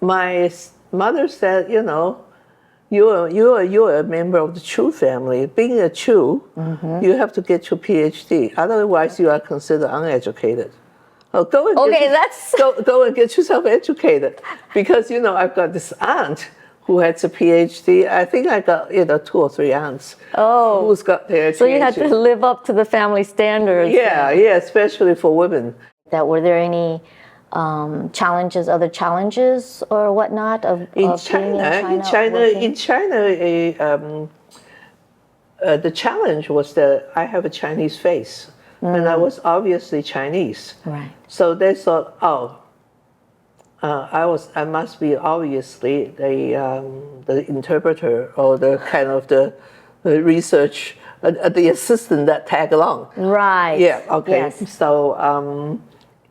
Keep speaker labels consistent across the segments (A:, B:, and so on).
A: my mother said, you're a member of the Chu family. Being a Chu, you have to get your PhD. Otherwise, you are considered uneducated. Oh, go and get yourself educated, because I've got this aunt who has a PhD. I think I got 2 or 3 aunts who's got their PhD.
B: So you had to live up to the family standards.
A: Yeah, especially for women.
B: Were there any other challenges or whatnot
A: In China, the challenge was that I have a Chinese face, and I was obviously Chinese.
B: Right.
A: So they thought, I must be obviously the interpreter, or the kind of the research, the assistant that tag along.
B: Right.
A: Yeah. Okay.
B: Yes.
A: So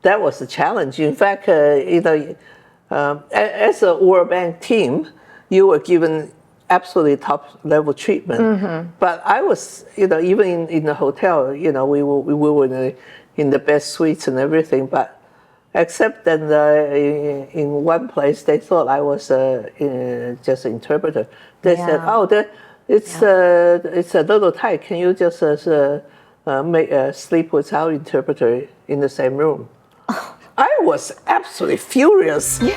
A: that was a challenge. In fact, as a World Bank team, you were given absolutely top level treatment. But I was, even in the hotel, we were in the best suites and everything. But except that in one place, they thought I was just an interpreter. They said, it's a little tight. Can you just sleep with our interpreter in the same room? I was absolutely furious.
B: Yeah.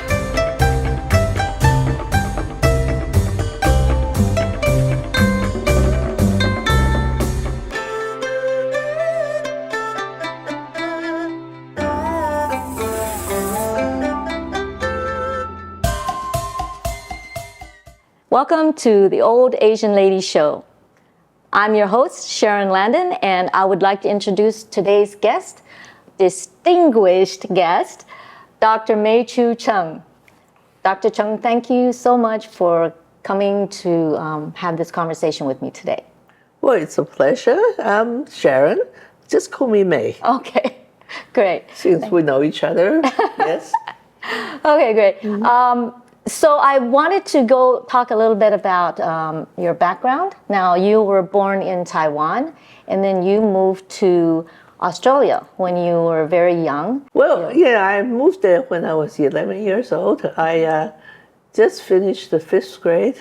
B: Welcome to the Old Asian Lady Show. I'm your host, Sharon Landon, and I would like to introduce today's guest, distinguished guest, Dr. Mae Chu Chang. Dr. Chang, thank you so much for coming to have this conversation with me today.
A: Well, it's a pleasure. Sharon, just call me Mae.
B: Okay, great.
A: Since we know each other, yes.
B: Okay, great. So I wanted to go talk a little bit about your background. Now, you were born in Taiwan, and then you moved to Australia when you were very young.
A: Well, I moved there when I was 11 years old. I just finished the 5th grade,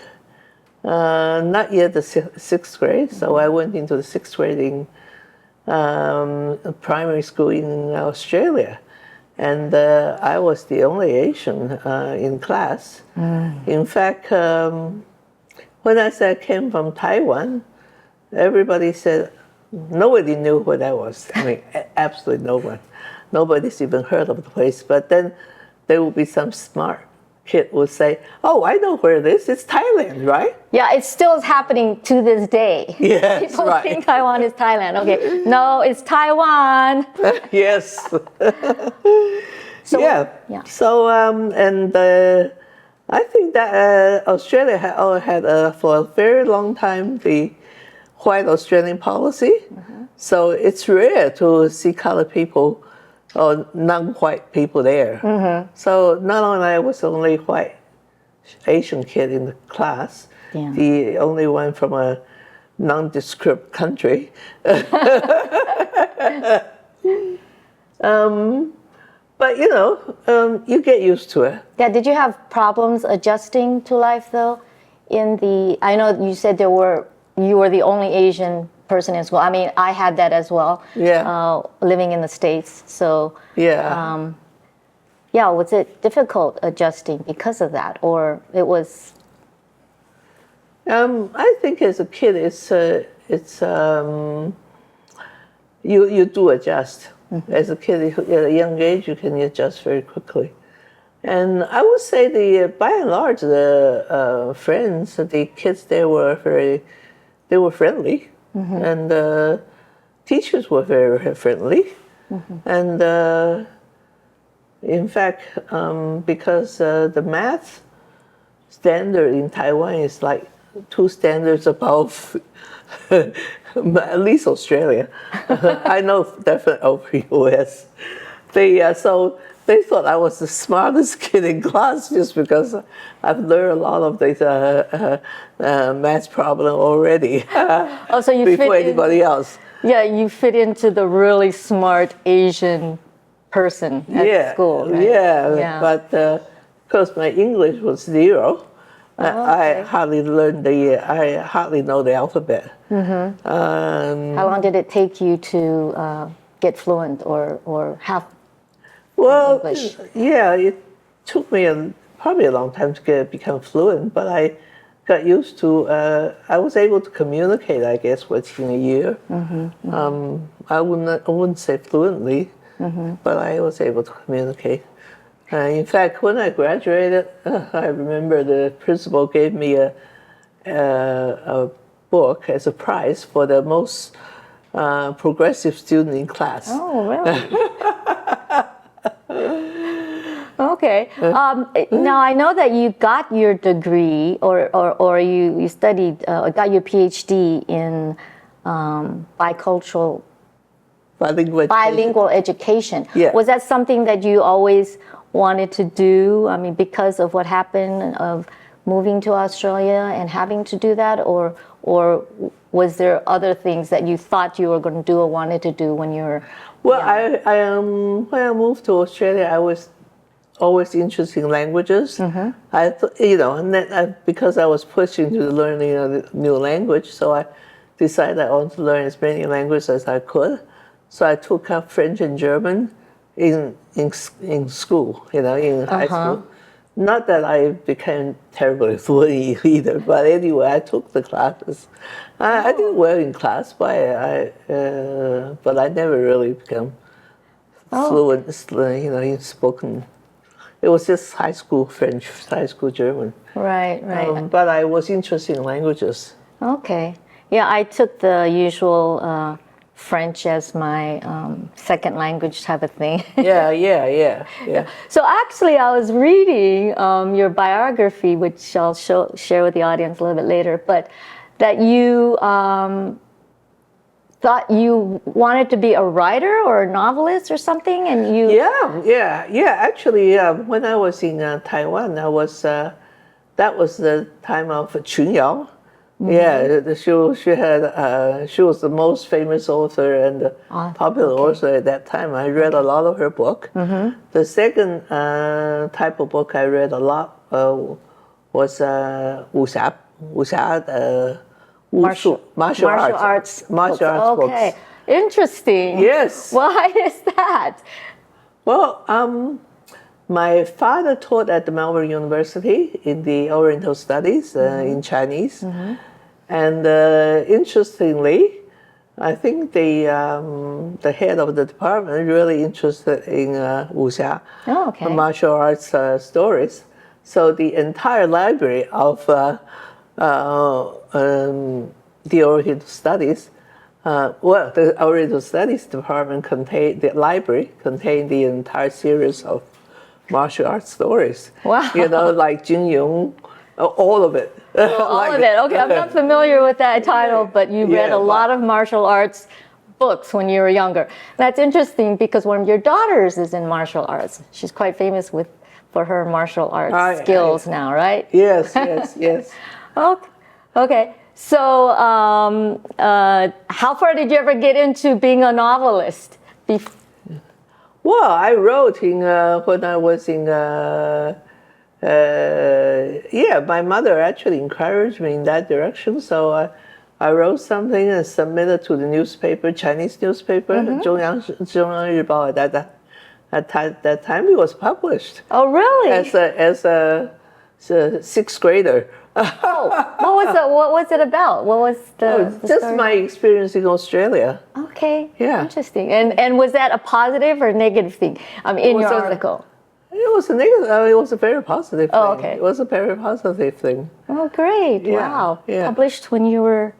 A: not yet the 6th grade. So I went into the 6th grade in primary school in Australia. And I was the only Asian in class. In fact, when I said I came from Taiwan, everybody said, nobody knew who that was. I mean, absolutely no one. Nobody's even heard of the place. But then there will be some smart kid who would say, oh, I know where it is. It's Thailand, right?
B: Yeah, it still is happening to this day.
A: Yes,
B: People
A: right.
B: think Taiwan is Thailand. Okay, no, it's Taiwan.
A: Yes.
B: So,
A: yeah. So, I think that Australia had for a very long time the white Australian policy. So it's rare to see colored people or non-white people there. So not only I was the only white Asian kid in the class, the only one from a nondescript country. But you get used to it.
B: Yeah, did you have problems adjusting to life though? I know you said you were the only Asian person as well. I mean, I had that as well.
A: Yeah.
B: Living in the States, so
A: yeah.
B: Was it difficult adjusting because of that, or it was?
A: I think as a kid, you do adjust. As a kid, at a young age, you can adjust very quickly. And I would say by and large, the friends, the kids, they were friendly, and teachers were very friendly. And in fact, because the math standard in Taiwan is like 2 standards above at least Australia. I know definitely over US. So they thought I was the smartest kid in class just because I've learned a lot of these math problem already.
B: So you
A: before anybody else.
B: Yeah, you fit into the really smart Asian person at school, right?
A: Yeah. But course, my English was zero.
B: okay.
A: I hardly I hardly know the alphabet.
B: How long did it take you to get fluent or have
A: Well,
B: English?
A: yeah, it took me probably a long time to become fluent, but I got used to. I was able to communicate, I guess, within a year. I wouldn't say fluently, but I was able to communicate. In fact, when I graduated, I remember the principal gave me a book as a prize for the most progressive student in class.
B: Oh, really? Okay. Now I know that you got your degree, or you studied, got your PhD in bilingual education.
A: Yeah.
B: Was that something that you always wanted to do? I mean, because of what happened of moving to Australia and having to do that, or was there other things that you thought you were going to do or wanted to do when you were?
A: Well, when I moved to Australia, I was always interested in languages. I thought, and then because I was pushed into learning a new language, so I decided I wanted to learn as many languages as I could. So I took up French and German in school, in high school. Not that I became terribly fluent either, but anyway, I took the classes. I did well in class, but I never really became fluent, in spoken. It was just high school French, high school German.
B: Right.
A: But I was interested in languages.
B: Okay. Yeah, I took the usual French as my second language type of thing.
A: Yeah.
B: So actually, I was reading your biography, which I'll share with the audience a little bit later, but that you thought you wanted to be a writer or a novelist or something, and you...
A: Yeah. Actually, when I was in Taiwan, that was the time of Chun Yao. Yeah, she was the most famous author and popular author at that time. I read a lot of her book. The second type of book I read a lot was martial arts books.
B: Okay, interesting.
A: Yes.
B: Why is that?
A: Well, my father taught at the Melbourne University in the Oriental Studies in Chinese. And interestingly, I think the head of the department really interested in wuxia, martial arts stories. So the entire library of the Oriental Studies, the Oriental Studies department contained the entire series of martial arts stories.
B: Wow.
A: Like Jin Yong, all of it.
B: All of it. Okay, I'm not familiar with that title, but you read a lot of martial arts books when you were younger. That's interesting because one of your daughters is in martial arts. She's quite famous for her martial arts skills now, right?
A: Yes.
B: Okay. So, how far did you ever get into being a novelist?
A: Well, I wrote when I was in. My mother actually encouraged me in that direction. So I wrote something and submitted to the newspaper, Chinese newspaper, 中央日报. At that time, it was published.
B: Oh, really?
A: As a sixth grader.
B: What was it about? What was the
A: just
B: story?
A: my experience in Australia.
B: Okay.
A: Yeah.
B: Interesting. And was that a positive or negative thing? In your article.
A: It was a negative. It was a very positive thing.
B: Oh, okay.
A: It was a very positive thing.
B: Oh, great!
A: Yeah,
B: wow.
A: yeah.
B: Published when you were.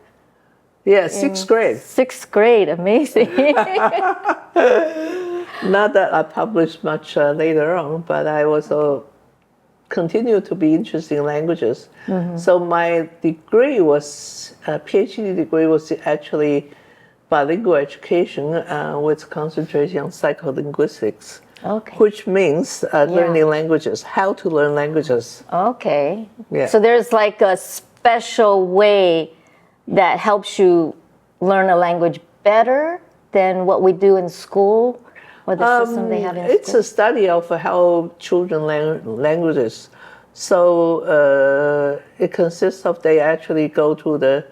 A: Yeah, sixth grade.
B: Sixth grade. Amazing.
A: Not that I published much later on, but I also continued to be interested in languages. So my degree was PhD degree was actually bilingual education with concentration on psycholinguistics.
B: Okay.
A: Which means learning languages, how to learn languages.
B: Okay.
A: Yeah.
B: So there's like a special way that helps you learn a language better than what we do in school or the system they have in school?
A: It's a study of how children learn languages. So it consists of they actually go to the,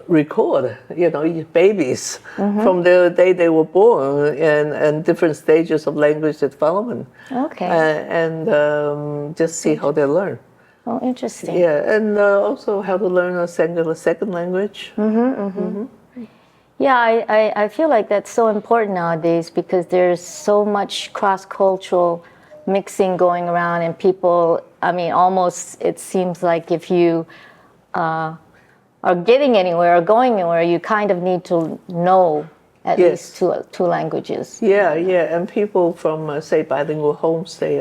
A: record, babies from the day they were born and different stages of language development.
B: Okay.
A: And just see how they learn.
B: Oh, interesting.
A: Yeah, and also how to learn a second language.
B: Yeah, I feel like that's so important nowadays because there's so much cross-cultural mixing going around, and people, I mean, almost it seems like if you are getting anywhere or going anywhere, you kind of need to know at least two languages.
A: Yeah, and people from, say, bilingual homes, they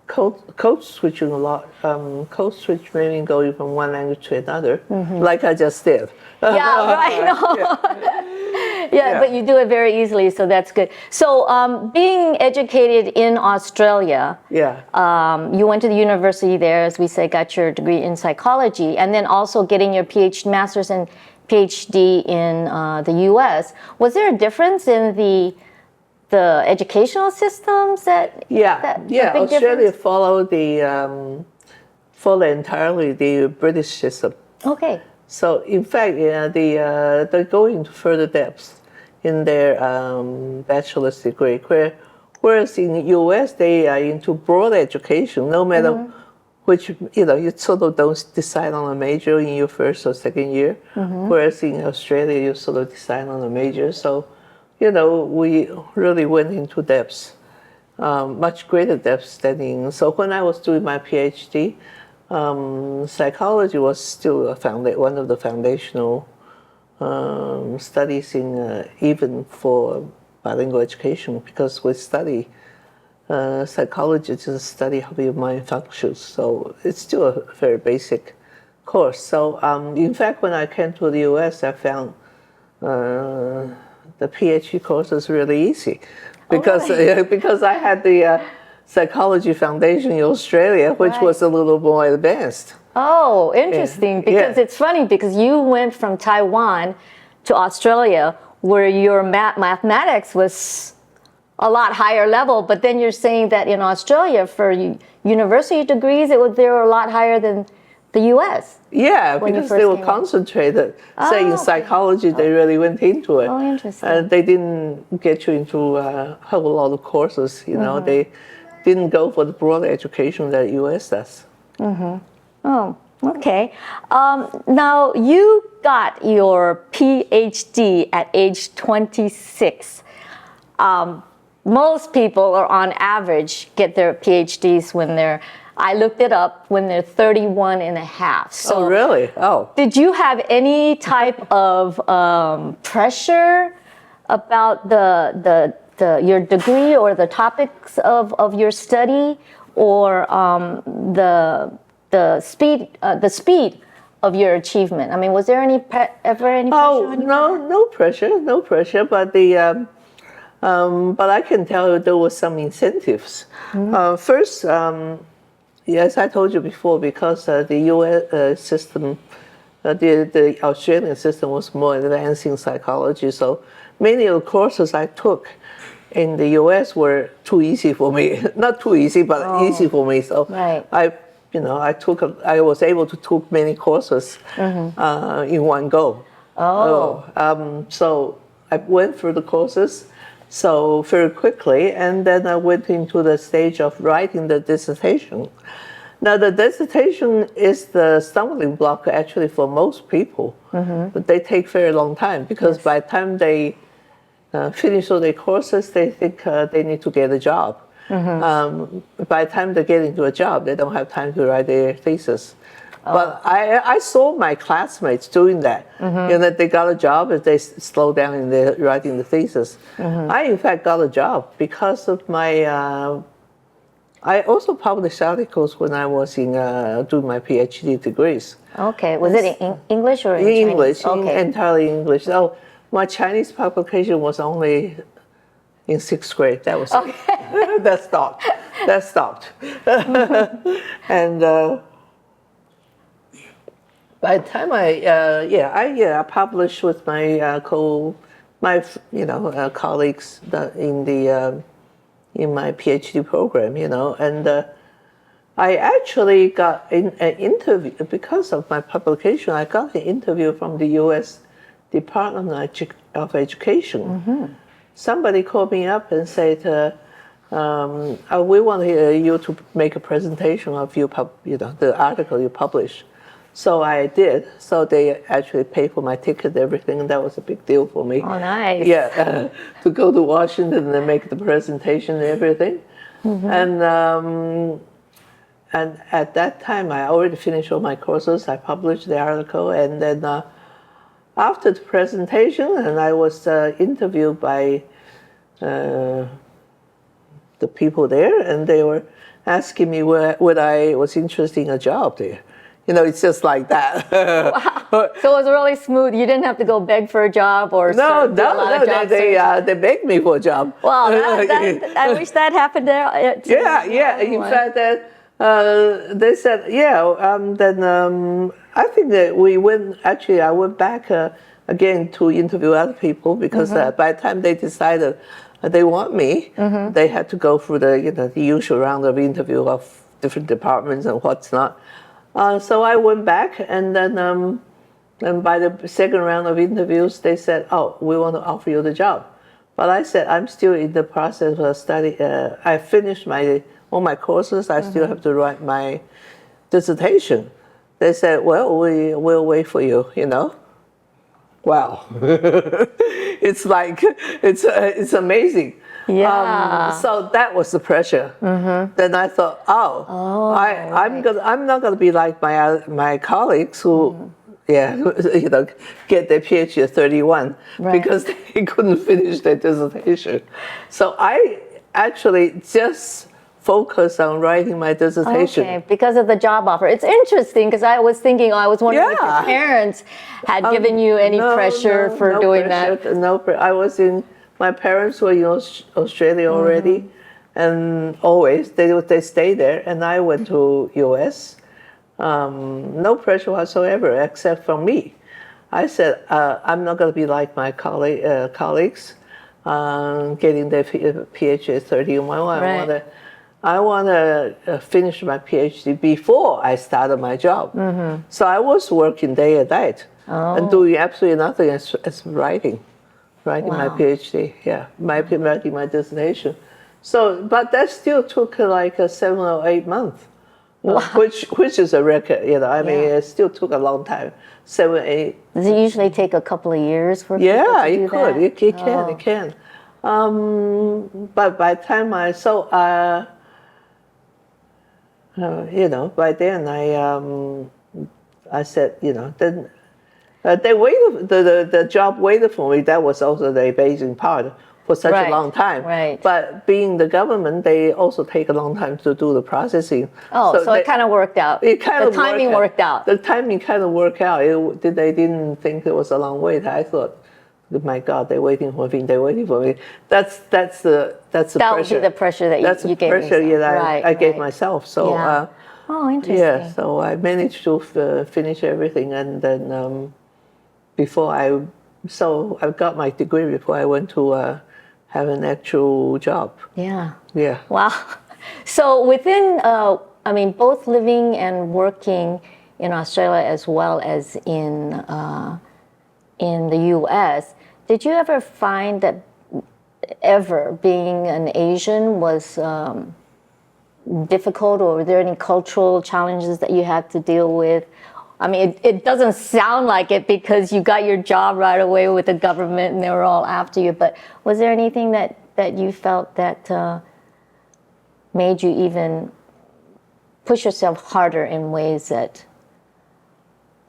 A: code switching a lot. Code switch meaning going from one language to another, like I just did.
B: Yeah, right. Yeah, but you do it very easily, so that's good. So, being educated in Australia, you went to the university there, as we say, got your degree in psychology, and then also getting your master's and PhD in the U.S. Was there a difference in the educational systems that?
A: Australia followed entirely the British system.
B: Okay.
A: So in fact, they go into further depths in their bachelor's degree, whereas in the U.S. they are into broad education, no matter which, you sort of don't decide on a major in your first or second year, whereas in Australia you sort of decide on a major. So, we really went into depths, much greater depths than in. So when I was doing my PhD, psychology was still one of the foundational studies in even for bilingual education, because we study psychology to study how your mind functions. So it's still a very basic course. So in fact, when I came to the U.S., I found the PhD course is really easy, because I had the psychology foundation in Australia, which was a little more advanced.
B: Oh, interesting. Because it's funny, because you went from Taiwan to Australia, where your mathematics was a lot higher level, but then you're saying that in Australia for university degrees, they were a lot higher than the U.S.
A: Yeah, because they were concentrated. Say in psychology, they really went into it.
B: Oh, interesting.
A: They didn't get you into a whole lot of courses. They didn't go for the broader education that U.S. does.
B: Oh, okay. Now, you got your PhD at age 26. Most people, are on average, get their PhDs I looked it up, when they're 31 and a half. So,
A: oh, really? Oh.
B: Did you have any type of pressure about your degree or the topics of your study, or the speed of your achievement? I mean, was there ever any pressure?
A: Oh, no pressure. But but I can tell you there was some incentives. First, as I told you before, because the U.S. system, the Australian system was more advanced in psychology, so many of the courses I took in the U.S. were too easy for me. Not too easy, but easy for me. So I was able to take many courses in one go. So I went through the courses very quickly, and then I went into the stage of writing the dissertation. Now, the dissertation is the stumbling block actually for most people, but they take very long time, because by the time they finish all their courses, they think they need to get a job. By the time they get into a job, they don't have time to write their thesis. But I saw my classmates doing that. They got a job as they slow down in their writing the thesis. I, in fact, got a job because of my. I also published articles when I was doing my PhD degrees.
B: Okay, was it in English or in
A: English?
B: Okay.
A: Entirely English. So my Chinese publication was only in 6th grade. That was it. That stopped. And by the time I published with my colleagues in my PhD program, and I actually got an interview because of my publication. I got an interview from the U.S. Department of Education. Somebody called me up and said, "We want you to make a presentation of the article you published." So I did. So they actually paid for my ticket, everything, and that was a big deal for me.
B: Oh, nice.
A: Yeah, to go to Washington and make the presentation and everything. And at that time, I already finished all my courses. I published the article, and then after the presentation, and I was interviewed by the people there, and they were asking me whether I was interested in a job there. It's just like that.
B: Wow. So it was really smooth. You didn't have to go beg for a job or
A: no. They begged me for a job.
B: Well, I wish that happened there.
A: Yeah. In fact, they said, then I think that I went back again to interview other people because by the time they decided they want me, they had to go through the usual round of interview of different departments and what's not. So I went back, and then and by the second round of interviews, they said, "Oh, we want to offer you the job." But I said, "I'm still in the process of study. I finished all my courses. I still have to write my dissertation." They said, "Well, we'll wait for you." Wow, it's like it's amazing.
B: Yeah.
A: So that was the pressure. Then I thought, I'm not gonna be like my colleagues who, get their PhD at 31 because they couldn't finish their dissertation. So I actually just focused on writing my dissertation.
B: Okay, because of the job offer. It's interesting because I was wondering if your parents had given you any pressure for doing that. My parents were in Australia already, and always they stay there, and I went to US. No pressure whatsoever, except from me. I said, I'm not going to be like my colleagues, getting their PhD at 31. I want to finish my PhD before I started my job. So I was working day and night and doing absolutely nothing as writing my PhD. Writing my dissertation. So, but that still took like 7 or 8 months, which is a record. It still took a long time. 7, 8. Does it usually take a couple of years for people to do that?
A: It can. But by the time by then I said, then they waited. The job waited for me. That was also the amazing part for such a long time.
B: Right.
A: But being the government, they also take a long time to do the processing.
B: Oh, so it kind of worked out. The timing worked out.
A: The timing kind of worked out. They didn't think it was a long wait. I thought, my God, they're waiting for me. They're waiting for me. That's the pressure.
B: That would be the pressure that you gave yourself.
A: That's the pressure I gave myself. So
B: interesting.
A: Yeah, so I managed to finish everything, and then I got my degree before I went to have an actual job.
B: Yeah.
A: Yeah.
B: Wow. So within, both living and working in Australia as well as in the U.S., did you ever find that being an Asian was difficult, or were there any cultural challenges that you had to deal with? I mean, it doesn't sound like it because you got your job right away with the government and they were all after you, but was there anything that you felt that made you even push yourself harder in ways that,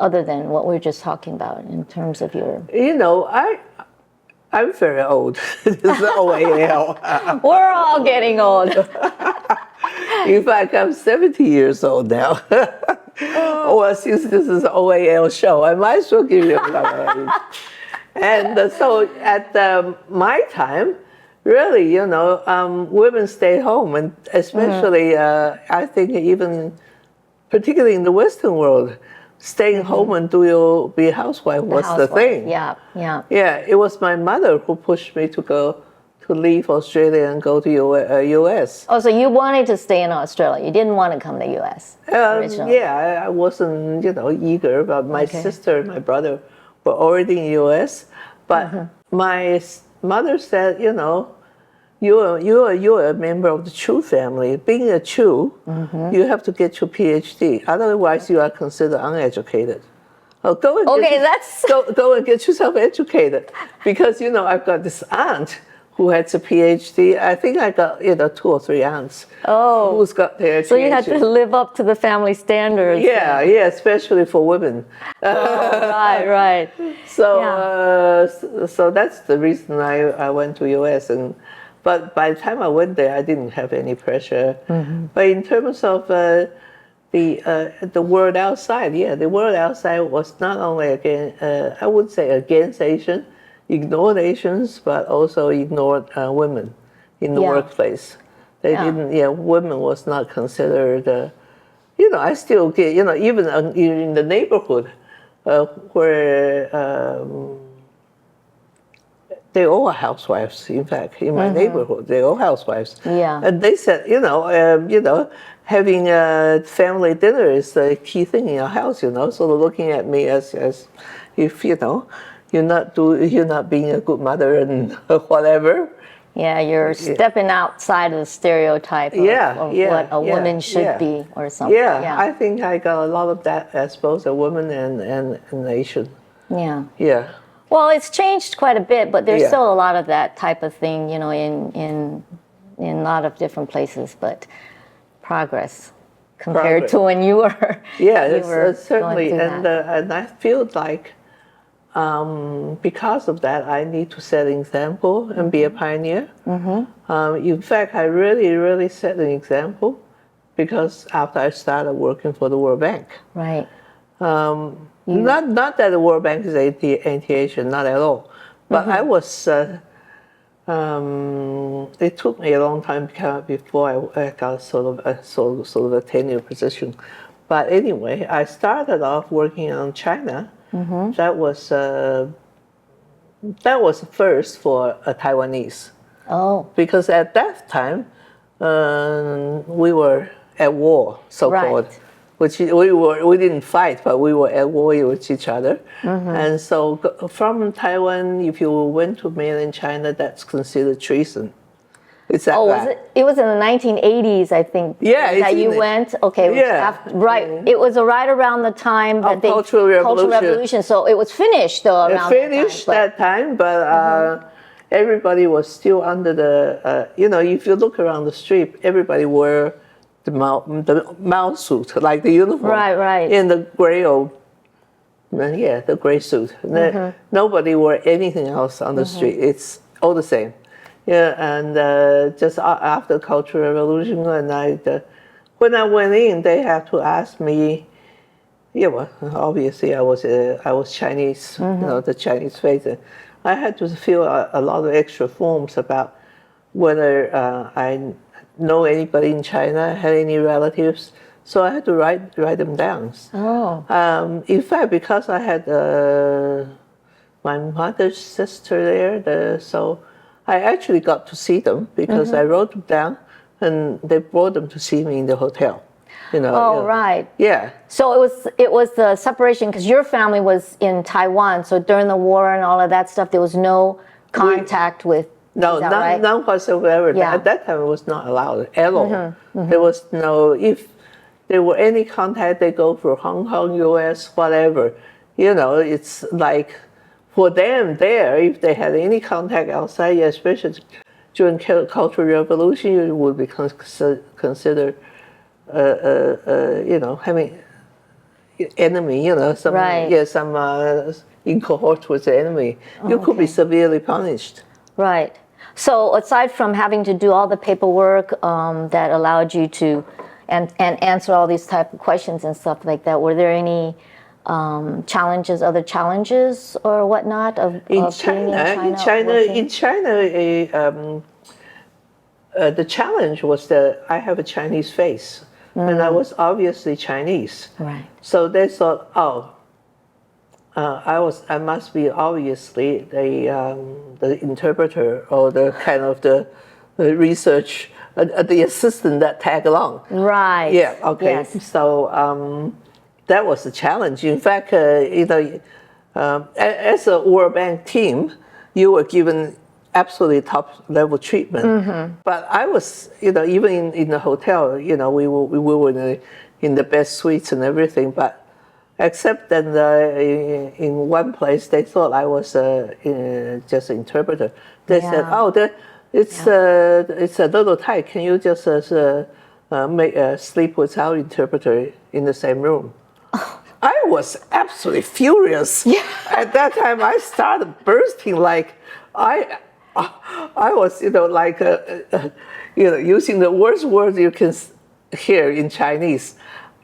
B: other than what we were just talking about in terms of your...
A: I'm very old. This is OAL.
B: We're all getting old.
A: In fact, I'm 70 years old now. Well, since this is an OAL show, I might as well give you another age. And so at my time, really, women stay home, and especially, I think even particularly in the Western world, staying home and be a housewife was the thing.
B: Yeah.
A: Yeah, it was my mother who pushed me to go to to leave Australia and go to U.S.
B: Oh, so you wanted to stay in Australia. You didn't want to come to the U.S. originally.
A: Yeah, I wasn't, eager, but my sister and my brother were already in U.S. But my mother said, you're a member of the Chu family. Being a Chu, you have to get your PhD. Otherwise, you are considered uneducated. Oh, go and get yourself educated, because I've got this aunt who has a PhD. I think I got 2 or 3 aunts who's got their PhD.
B: So you had to live up to the family standards.
A: Yeah, especially for women.
B: Right.
A: So that's the reason I went to US, but by the time I went there, I didn't have any pressure. But in terms of the world outside, the world outside was not only I would say against Asian, ignored Asians, but also ignored women in the workplace. They didn't. Women was not considered. I still get. Even in the neighborhood, where they all are housewives. In fact, in my neighborhood, they all housewives.
B: Yeah.
A: And they said, having a family dinner is the key thing in your house. So they're looking at me as if you're not being a good mother and whatever.
B: Yeah, you're stepping outside of the stereotype of what a woman should be or something.
A: Yeah, I think I got a lot of that as both a woman and an Asian.
B: Yeah.
A: Yeah.
B: Well, it's changed quite a bit, but there's still a lot of that type of thing, in a lot of different places. But progress compared to when you were.
A: Yeah, it's certainly, and I feel like because of that, I need to set an example and be a pioneer. In fact, I really, really set an example because after I started working for the World Bank.
B: Right.
A: Not that the World Bank is anti-Asian, not at all. But I was. It took me a long time before I got sort of a tenure position. But anyway, I started off working on China. That was first for a Taiwanese.
B: Oh.
A: Because at that time, we were at war, so-called.
B: Right.
A: Which we didn't fight, but we were at war with each other. And so from Taiwan, if you went to mainland China, that's considered treason. It's that bad.
B: It was in the 1980s, I think.
A: Yeah,
B: that you went. Okay, it was right around the time that
A: Cultural Revolution.
B: So it was finished though around
A: that time, but everybody was still under the. If you look around the street, everybody wore the Mao suit, like the uniform.
B: Right.
A: In the gray the gray suit. Nobody wore anything else on the street. It's all the same. Yeah, and just after the Cultural Revolution, and when I went in, they had to ask me. Yeah, well, obviously I was Chinese, the Chinese face. I had to fill a lot of extra forms about whether I know anybody in China, had any relatives. So I had to write them down. Oh. In fact, because I had my mother's sister there, so I actually got to see them because I wrote them down, and they brought them to see me in the hotel.
B: Right.
A: Yeah.
B: So it was the separation because your family was in Taiwan. So during the war and all of that stuff, there was no contact with.
A: No, none whatsoever.
B: Yeah.
A: At that time, it was not allowed at all. There was no. If there were any contact, they go for Hong Kong, U.S., whatever. It's like for them there. If they had any contact outside, especially during Cultural Revolution, you would be considered. Having enemy, some in cohort with the enemy, you could be severely punished.
B: Right. So aside from having to do all the paperwork that allowed you to and answer all these type of questions and stuff like that, were there any other challenges or whatnot
A: In China, the challenge was that I have a Chinese face. And I was obviously Chinese.
B: Right.
A: So they thought, I must be obviously the interpreter or the kind of the research, the assistant that tag along.
B: Right.
A: Yeah. Okay.
B: Yes.
A: So that was a challenge. In fact, as a World Bank team, you were given absolutely top level treatment. But I was, even in the hotel, we were in the best suites and everything. But except that in one place, they thought I was just an interpreter. They said, "Oh, it's a little tight. Can you just sleep with our interpreter in the same room?" I was absolutely furious.
B: Yeah.
A: At that time, I started bursting like I was, using the worst words you can hear in Chinese,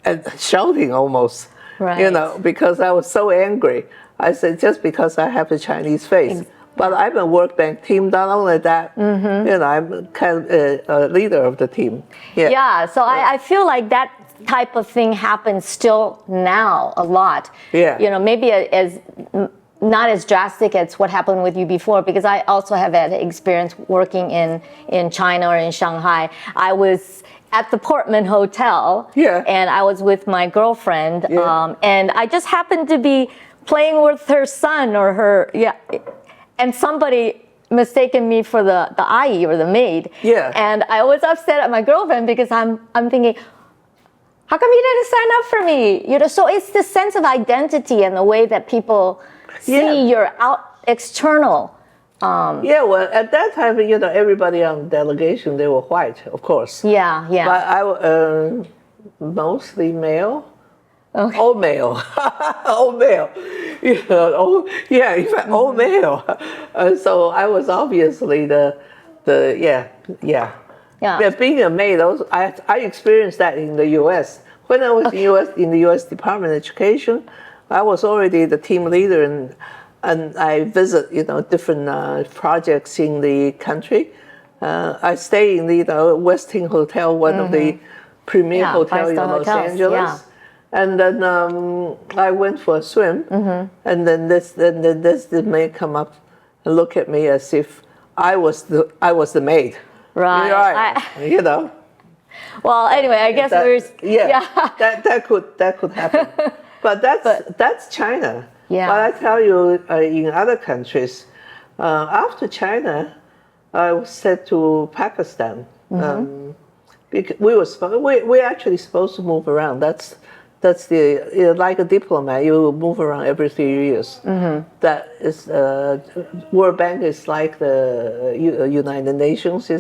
A: and shouting almost.
B: Right.
A: Because I was so angry. I said, just because I have a Chinese face. But I'm a World Bank team. Not only that, I'm kind of a leader of the team. Yeah.
B: Yeah. So I feel like that type of thing happens still now a lot.
A: Yeah.
B: Maybe as not as drastic as what happened with you before, because I also have had experience working in China or in Shanghai. I was at the Portman Hotel, and I was with my girlfriend, and I just happened to be playing with her son or her, and somebody mistaken me for the ayi or the maid, and I was upset at my girlfriend because I'm thinking, how come you didn't sign up for me? So it's the sense of identity and the way that people see your external.
A: Well, at that time, everybody on the delegation, they were white, of course.
B: Yeah.
A: But I mostly male.
B: Okay.
A: All male. All male. In fact, all male. So I was obviously being a maid, I experienced that in the U.S. When I was in the U.S. Department of Education, I was already the team leader, and I visit, different projects in the country. I stay in the Westin Hotel, one of the premier hotels in Los Angeles. Yeah. And then I went for a swim, and then this maid come up and look at me as if I was the maid.
B: Right. Well, anyway, I guess
A: that could happen. But that's China.
B: Yeah.
A: But I tell you, in other countries, after China, I was sent to Pakistan. Because we're actually supposed to move around. That's like a diplomat. You move around every 3 years. That is World Bank is like the United Nations.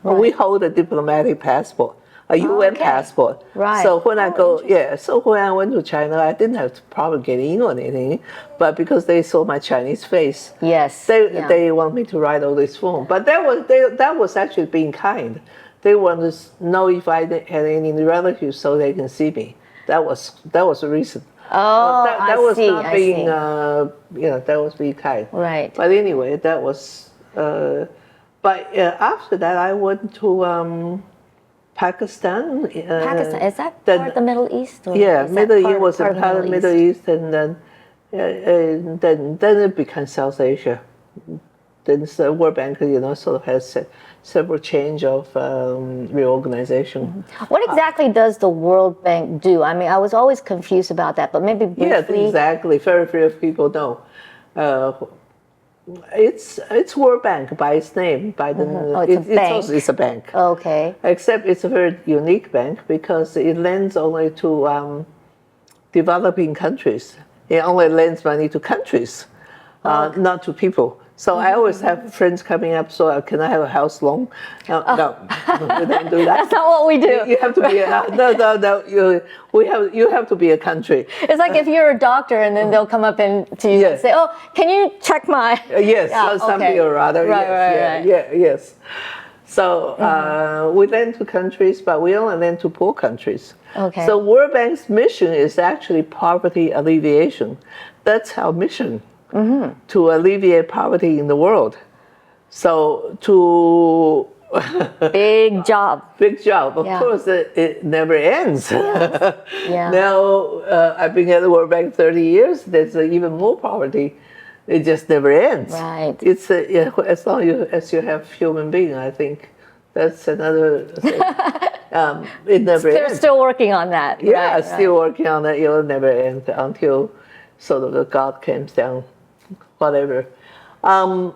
A: We hold a diplomatic passport. A UN passport.
B: Right.
A: So when when I went to China, I didn't have to probably get in or anything, but because they saw my Chinese face, they want me to write all this form. But that was actually being kind. They want to know if I had any relatives so they can see me. That was the reason.
B: Oh,
A: that was not being that was being kind.
B: Right.
A: But anyway, that was. After that, I went to. Pakistan.
B: Pakistan, is that part of the Middle East? Or
A: Middle East was a part of the Middle East, and then it became South Asia. Then the World Bank, sort of has several change of reorganization.
B: What exactly does the World Bank do? I mean, I was always confused about that, but maybe briefly.
A: Yeah, exactly. Very few people know. It's World Bank by its name. By the it's a bank.
B: Okay.
A: Except it's a very unique bank because it lends only to developing countries. It only lends money to countries, not to people. So I always have friends coming up. So can I have a house loan? No, we don't do that.
B: That's not what we do.
A: You have to be you have to be a country.
B: It's like if you're a doctor and then they'll come up to you and say, "Oh, can you check my?"
A: Something or other.
B: Right.
A: Yes. So we lend to countries, but we only lend to poor countries.
B: Okay.
A: So World Bank's mission is actually poverty alleviation. That's our mission. To alleviate poverty in the world. So
B: Big job.
A: Big job. Of
B: Yeah.
A: course, it never ends.
B: Yeah.
A: Now, I've been at the World Bank 30 years. There's even more poverty. It just never ends.
B: Right.
A: It's yeah, as long as you have human being, I think that's another thing. It never
B: They're
A: ends.
B: still working on that.
A: Yeah,
B: right,
A: still working on it. It'll never end until sort of the God comes down, whatever. So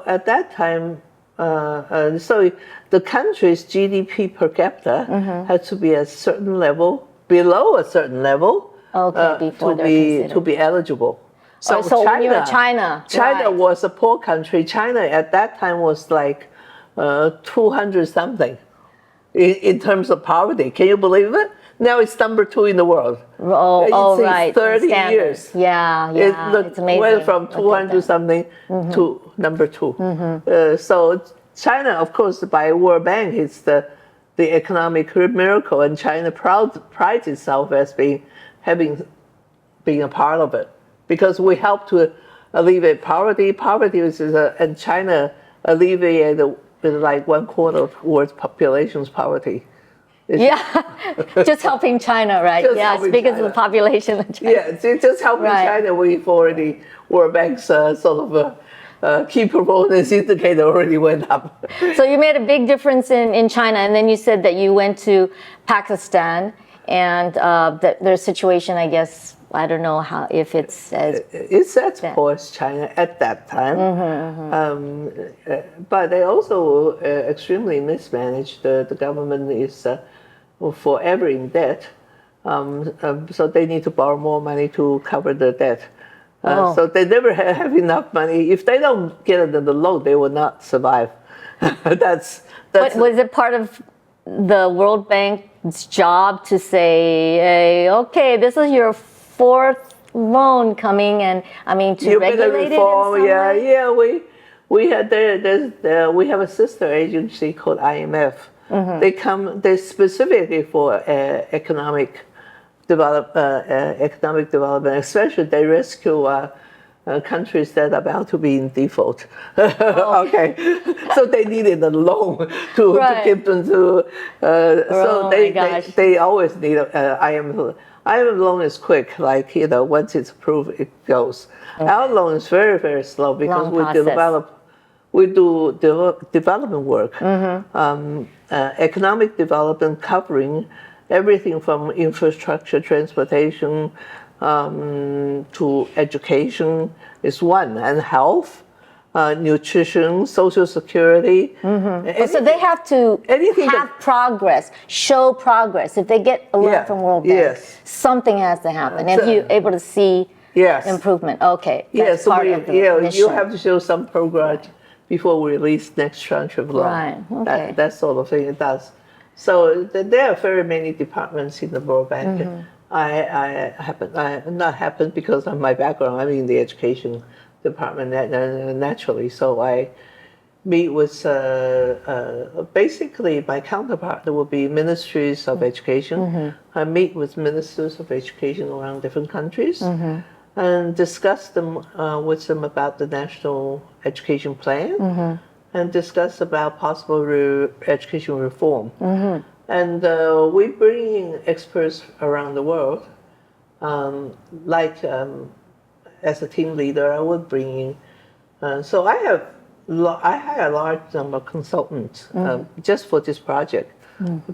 A: at that time, so the country's GDP per capita had to be at a certain level, below a certain level,
B: Okay, before
A: to be eligible.
B: So when you were in China,
A: China
B: right.
A: was a poor country. China at that time was like 200 something in terms of poverty. Can you believe it? Now it's number 2 in the world.
B: Oh, right.
A: 30 years.
B: Yeah, it's amazing.
A: Went from 200 something to number 2. So China, of course, by World Bank, it's the economic miracle, and China prides itself as being a part of it, because we help to alleviate poverty. Poverty is and China alleviated like 1/4 of the world's population's poverty.
B: Yeah, just helping China, right? Yes, because of the population of China.
A: Yeah, just helping China. We've already, World Bank's sort of key performance indicator already went up.
B: So you made a big difference in China, and then you said that you went to Pakistan, and their situation, I guess, I don't know if it's as
A: poor as China at that time, but they also extremely mismanaged. The government is forever in debt, so they need to borrow more money to cover the debt. So they never have enough money. If they don't get it in the loan, they will not survive. That's.
B: But was it part of the World Bank's job to say, hey, okay, this is your 4th loan coming, and I mean to regulate reform, it in some way?
A: Yeah. We have a sister agency called IMF. They specifically for economic development, especially they rescue countries that are about to be in default. Okay, so they needed a loan to give them to. So they always need IMF. IMF loan is quick, like once it's approved, it goes. Our loan is very, very slow because we do development work, economic development covering everything from infrastructure, transportation, to education is one, and health, nutrition, social security.
B: So they have to have progress, show progress. If they get a loan from World Bank, something has to happen. And you're able to see improvement. Okay, that's part of the mission.
A: You have to show some progress before we release next tranche of loan.
B: Right, okay.
A: That sort of thing it does. So there are very many departments in the World Bank. Not happen because of my background. I'm in the education department naturally. So I meet with basically my counterpart. There will be ministries of education. I meet with ministers of education around different countries and discuss with them about the national education plan. And discuss about possible education reform. And we bring in experts around the world. As a team leader, I would bring in. So I hire a large number of consultants just for this project,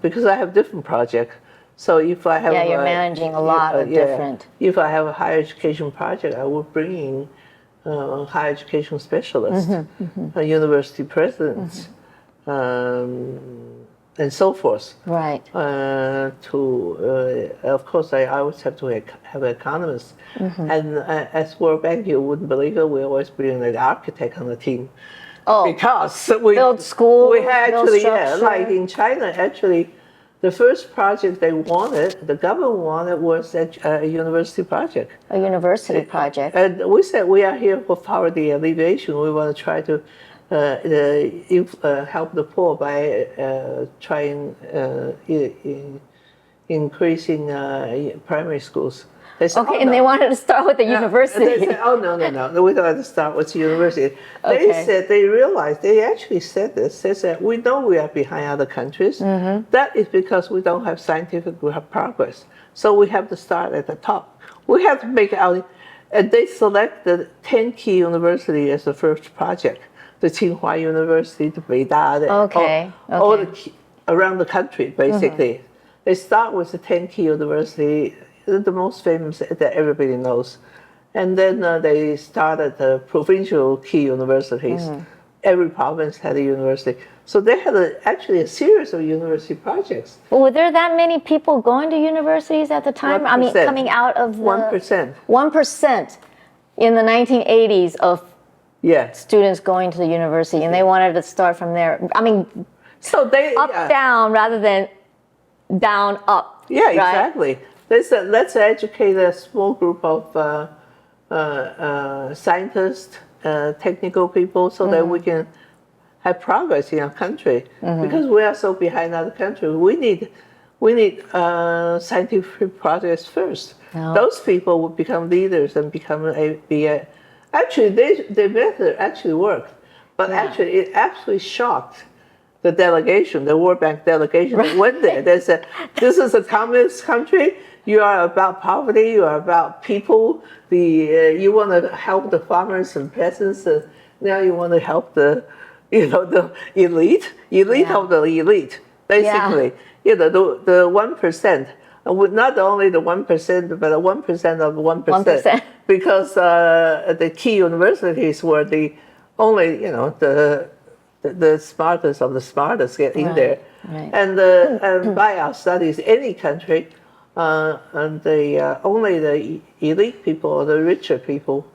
A: because I have different projects. So if I have
B: you're managing a lot of different.
A: If I have a higher education project, I will bring in higher education specialists, university presidents, and so forth.
B: Right.
A: Of course, I always have to have economists. And as World Bank, you wouldn't believe it, we always bring an architect on the team. Because we
B: build schools,
A: we actually,
B: build
A: like in China, actually, the first project the government wanted, was a university project.
B: A university project.
A: And we said we are here for poverty alleviation. We want to try to help the poor by trying increasing primary schools. They said,
B: Okay, and they wanted to start with the university.
A: They said, oh, no, we don't have to start with university.
B: Okay.
A: They said, they realized, they actually said this, they said, we know we are behind other countries. That is because we don't have scientific progress. So we have to start at the top. We have to make out, and they selected 10 key universities as the first project. The Tsinghua University, the Beida, all the key, around the country, basically. They start with the 10 key university, the most famous that everybody knows. And then they started the provincial key universities. Every province had a university. So they had actually a series of university projects.
B: Well, were there that many people going to universities at the time?
A: 1%.
B: I mean, coming out of the...
A: 1%.
B: 1% in the 1980s of
A: Yes.
B: students going to the university, and they wanted to start from there. I mean,
A: so they
B: up, down, rather than down, up.
A: Yeah,
B: right?
A: exactly. They said, let's educate a small group of scientists, technical people, so that we can have progress in our country. Because we are so behind other countries, we need scientific progress first. Those people will become leaders and become actually, their method actually worked, but actually it absolutely shocked the delegation, the World Bank delegation that went there. They said, this is a communist country. You are about poverty. You are about people. You want to help the farmers and peasants. And now you want to help the elite of the elite, basically. The 1%. Not only the 1%, but the 1% of 1%. Because the key universities were the only, the smartest of the smartest get in there.
B: Right.
A: And by our studies, any country, and only the elite people or the richer people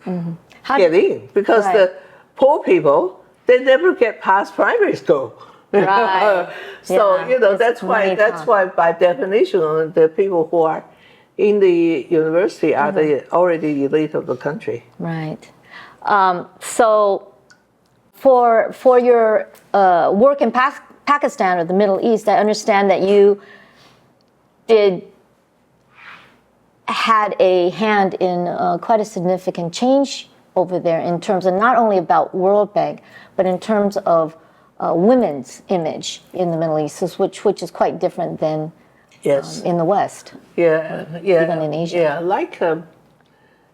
A: get in. Because the poor people, they never get past primary school.
B: Right.
A: So that's why by definition the people who are in the university are the already elite of the country.
B: Right. So for your work in Pakistan or the Middle East, I understand that you had a hand in quite a significant change over there in terms of not only about World Bank, but in terms of women's image in the Middle East, which is quite different than in the West.
A: Yeah.
B: Even in Asia.
A: Yeah, like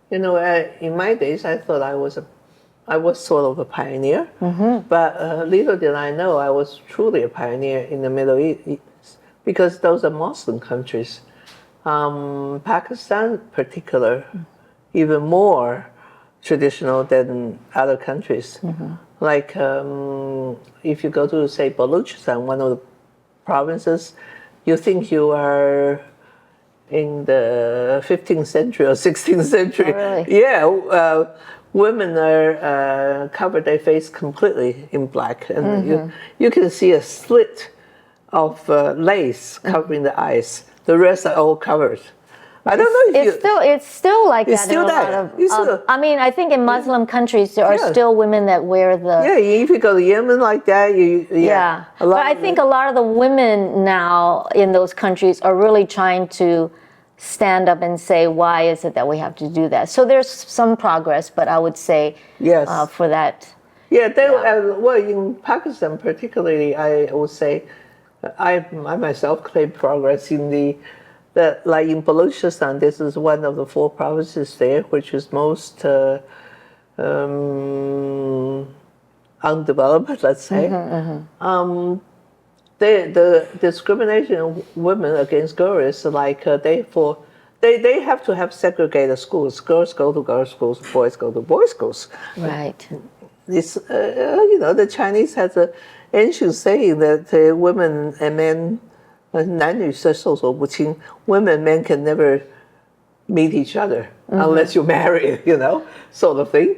A: in my days, I thought I was sort of a pioneer, but little did I know I was truly a pioneer in the Middle East, because those are Muslim countries. Pakistan, in particular, even more traditional than other countries. Like if you go to, say, Balochistan, one of the provinces, you think you are in the 15th century or 16th century.
B: Oh, really?
A: Yeah, women are covered their face completely in black, and you can see a slit of lace covering the eyes. The rest are all covered. I don't know if
B: it's still like that.
A: It's still that.
B: I mean, I think in Muslim countries there are still women that wear the.
A: Yeah, if you go to Yemen like that,
B: But I think a lot of the women now in those countries are really trying to stand up and say, why is it that we have to do that? So there's some progress, but I would say for that.
A: Yeah, well, in Pakistan particularly, I would say, I myself claim progress in like in Balochistan, this is one of the 4 provinces there, which is most undeveloped, let's say. The discrimination of women against girls is like they have to have segregated schools. Girls go to girls' schools, boys go to boys' schools.
B: Right.
A: It's the Chinese has an ancient saying that women and men. 男女是授受不亲. Women and men can never meet each other unless you marry, sort of thing.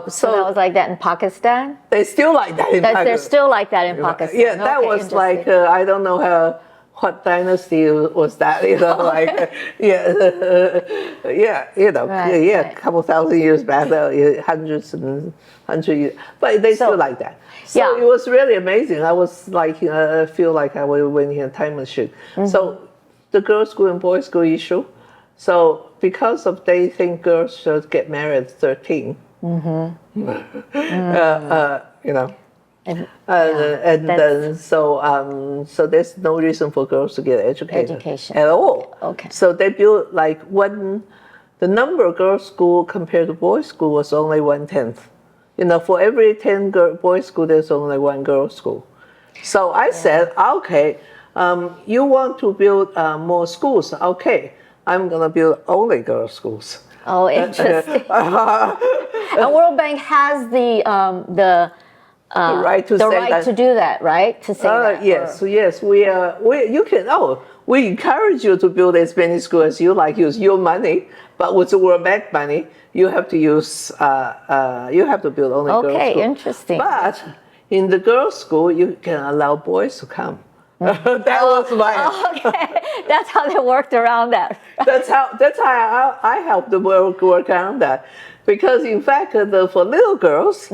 A: So
B: that was like that in Pakistan?
A: They still like that in Pakistan.
B: They're still like that in Pakistan.
A: Yeah, that was like, I don't know what dynasty was that, like, a couple thousand years back, hundreds years, but they still like that. So it was really amazing. I was like, I feel like I was winning a time machine. So the girls' school and boys' school issue, So because of they think girls should get married at 13, you know.
B: And,
A: And then so there's no reason for girls to get educated at all.
B: Okay.
A: So they built like the number of girls' school compared to boys' school was only 1/10. You know, for every 10 boys' school, there's only one girls' school. So I said, okay, you want to build more schools? Okay, I'm gonna build only girls' schools.
B: Oh, interesting. And World Bank has the right to do that, right? To say that.
A: Yes, yes. We encourage you to build as many schools as you like. Use your money, but with the World Bank money, you have to use. You have to build only girls' school.
B: Okay, interesting.
A: But in the girls' school, you can allow boys to come. That was my.
B: Okay, that's how they worked around that.
A: That's how I helped them work around that. Because in fact, for little girls,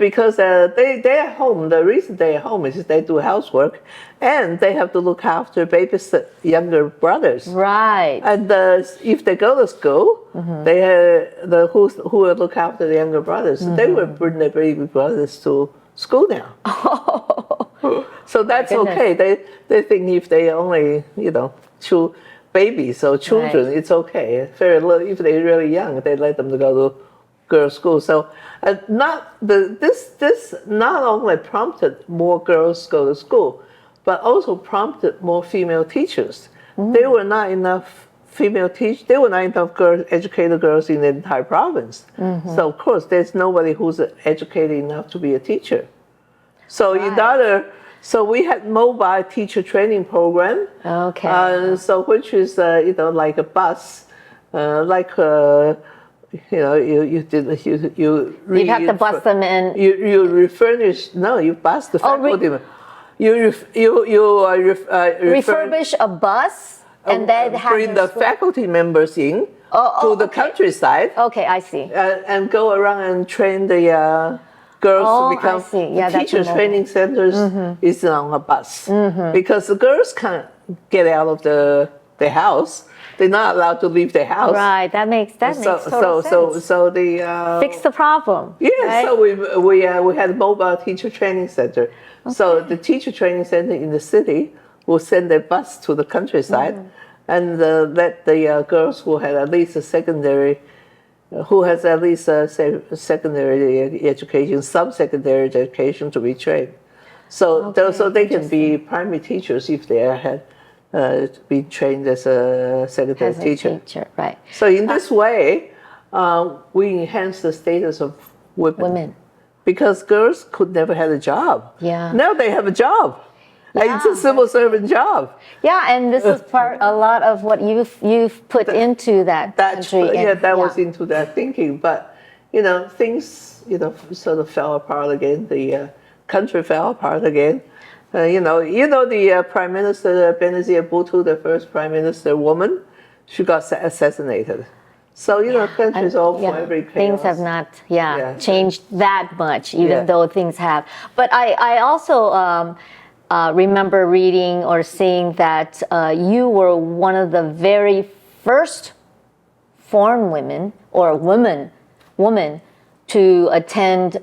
A: because they're at home, the reason they're at home is they do housework, and they have to look after, babysit younger brothers.
B: Right.
A: And if they go to school, they have who will look after the younger brothers. They will bring their baby brothers to school now. So that's okay. They think if they only babies or children, right, it's okay. Very little, if they're really young, they let them go to girls' school. So this not only prompted more girls go to school, but also prompted more female teachers. There were not enough female teachers. There were not enough educated girls in the entire province. So of course, there's nobody who's educated enough to be a teacher. So right. So we had mobile teacher training program.
B: Okay.
A: So which is like a bus, you
B: have to bus them in.
A: You refurnish. No, you bus the faculty.
B: Refurbish a bus and then
A: bring the faculty members in to the countryside.
B: Okay, I see.
A: And go around and train the girls to become teacher training centers is on a bus because the girls can't get out of the house. They're not allowed to leave their house.
B: Right, that makes total sense.
A: So the
B: fix the problem.
A: Yeah,
B: right?
A: So we had a mobile teacher training center. Okay. So the teacher training center in the city will send their bus to the countryside and let the girls who had at least a secondary. Who has at least secondary education, some secondary education to be trained. So they can be primary teachers if they had been trained as a secondary teacher.
B: Right.
A: So in this way, we enhance the status of women. Because girls could never have a job.
B: Yeah.
A: Now they have a job. Yeah, it's a civil servant job.
B: Yeah, and this is a lot of what you've put into that country.
A: That was into that thinking. But things sort of fell apart again. The country fell apart again. The Prime Minister Benazir Bhutto, the first Prime Minister woman, she got assassinated. So countries all for every chaos.
B: Things have not changed that much, even though things have. But I also. Remember reading or seeing that you were one of the very first foreign women or woman to attend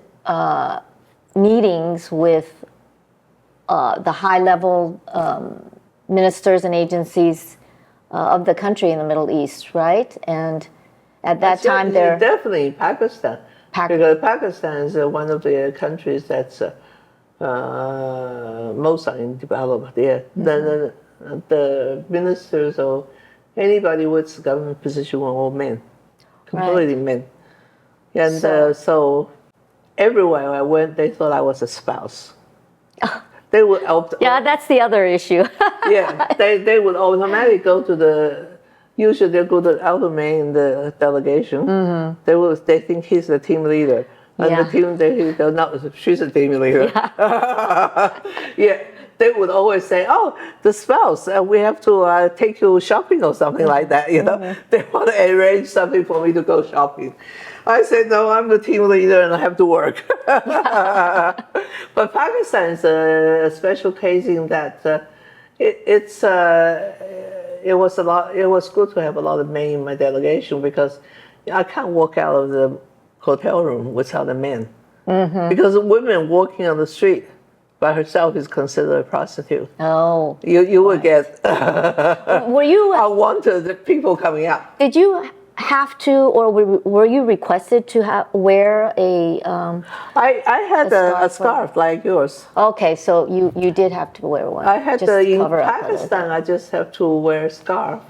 B: meetings with the high-level ministers and agencies of the country in the Middle East, right? And at that time, there
A: definitely Pakistan, because Pakistan is one of the countries that's. Most are in development there. The ministers or anybody with government position were all men, completely men. And so everywhere I went, they thought I was a spouse. They would
B: that's the other issue.
A: They would automatically go to usually they go to the elder man in the delegation. They think he's the team leader. And the team, she's a team leader. They would always say, "Oh, the spouse, we have to take you shopping or something like that." They want to arrange something for me to go shopping. I said, "No, I'm the team leader and I have to work." But Pakistan is a special case in that it's it was a lot. It was good to have a lot of men in my delegation because I can't walk out of the hotel room without a man. Because a woman walking on the street by herself is considered a prostitute.
B: Oh.
A: You would get
B: Were you?
A: unwanted people coming out.
B: Did you have to, or were you requested to wear a?
A: I had a scarf like yours.
B: Okay, so you did have to wear one.
A: I had
B: just
A: in
B: cover up a little
A: Pakistan. I just have to wear a scarf,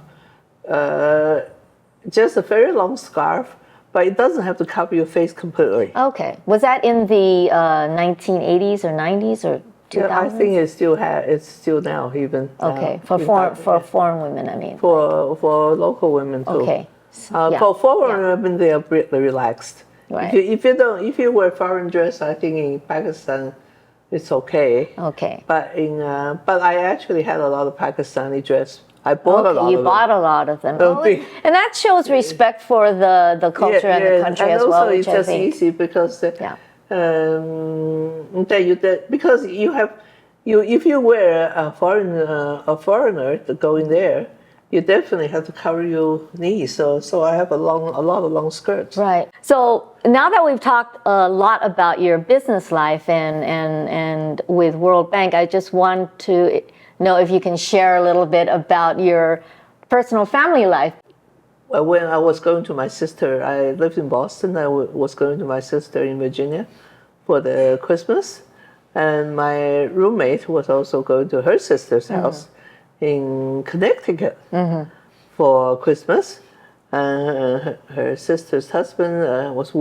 A: just a very long scarf, but it doesn't have to cover your face completely.
B: Okay, was that in the 1980s or 90s or 2000s?
A: Yeah, I think it's still now even.
B: Okay, for foreign women, I mean.
A: For local women too.
B: Okay.
A: For foreign women, they are really relaxed.
B: Right.
A: If you wear foreign dress, I think in Pakistan, it's okay.
B: Okay.
A: But I actually had a lot of Pakistani dress. I bought a lot of them.
B: You bought a lot of them. And that shows respect for the culture and the country as well.
A: And also, it's just easy because because if you wear a foreigner to go in there, you definitely have to cover your knees. So I have a lot of long skirts.
B: Right. So now that we've talked a lot about your business life and with World Bank, I just want to know if you can share a little bit about your personal family life.
A: Well, when I was going to my sister, I lived in Boston. I was going to my sister in Virginia for the Christmas, and my roommate was also going to her sister's house in Connecticut for Christmas. Her sister's husband was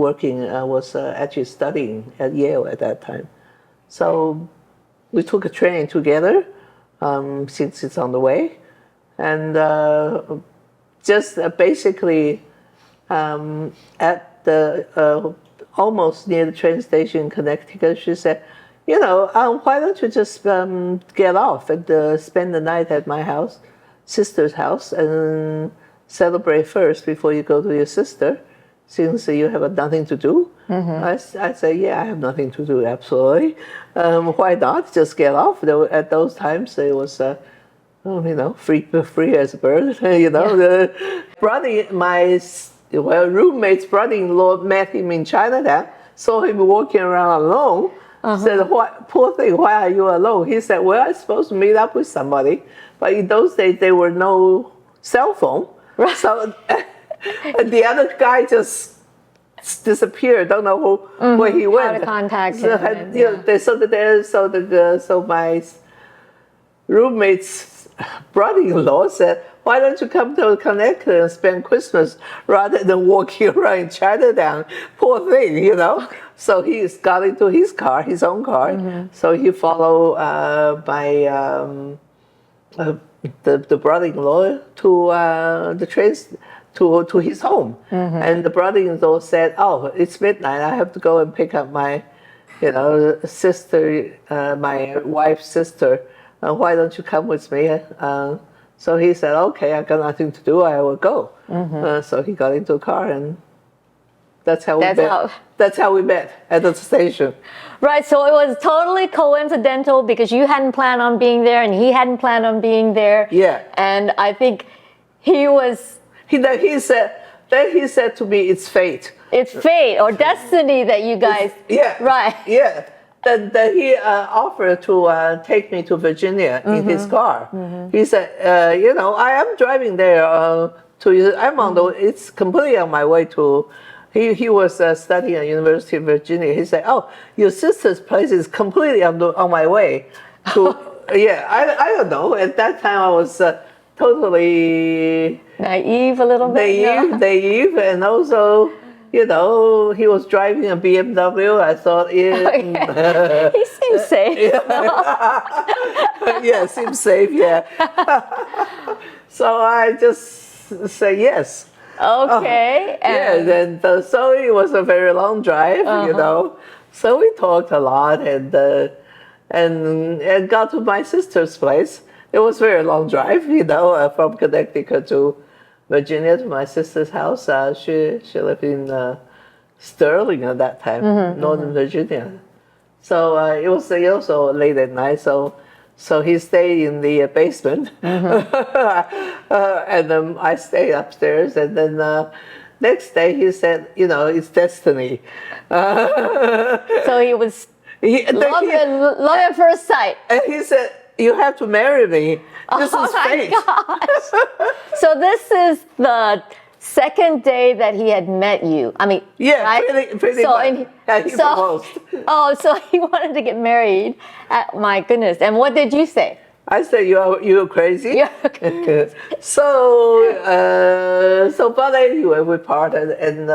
A: actually studying at Yale at that time. So we took a train together since it's on the way. And just basically at the almost near the train station in Connecticut, she said, why don't you just get off and spend the night at my house, sister's house, and celebrate first before you go to your sister, since you have nothing to do. I said, yeah, I have nothing to do, absolutely. Why not? Just get off. At those times, it was, free as a bird. My roommate's brother-in-law met him in Chinatown, saw him walking around alone, said, poor thing, why are you alone? He said, well, I'm supposed to meet up with somebody. But in those days, there were no cell phone. Right. So the other guy just disappeared. Don't know where he went.
B: How to contact him.
A: So my roommate's brother-in-law said, why don't you come to Connecticut and spend Christmas rather than walking around in Chinatown? Poor thing, So he got into his car, his own car. So he followed the brother-in-law to the trains to his home. And the brother-in-law said, oh, it's midnight. I have to go and pick up my sister, my wife's sister. Why don't you come with me? So he said, okay, I got nothing to do. I will go. So he got into a car, and that's how we met. That's how we met at the station.
B: Right. So it was totally coincidental because you hadn't planned on being there, and he hadn't planned on being there. Yeah. And I think he was. He
A: said to me, it's fate.
B: It's fate or destiny that you guys. Right.
A: Yeah. That he offered to take me to Virginia in his car. He said, I am driving there I'm on it's completely on my way to. He was studying at University of Virginia. He said, oh, your sister's place is completely on my way to. I don't know. At that time, I was totally
B: naive a little bit.
A: Naive, and also. He was driving a BMW. I thought,
B: he seems safe.
A: Yeah, seems safe. Yeah. So I just say yes.
B: Okay.
A: So it was a very long drive. So we talked a lot, and got to my sister's place. It was a very long drive. From Connecticut to Virginia to my sister's house. She lived in Sterling at that time, Northern Virginia. So it was also late at night. So So he stayed in the basement, and I stayed upstairs. And then next day he said, it's destiny.
B: So he was love at first sight.
A: And he said, you have to marry me. This is fate.
B: Gosh. So this is the second day that he had met you. I mean,
A: yeah,
B: right?
A: pretty
B: so,
A: much. He proposed.
B: Oh, so he wanted to get married. My goodness. And what did you say?
A: I said, you're crazy.
B: Yeah.
A: But anyway, we parted, and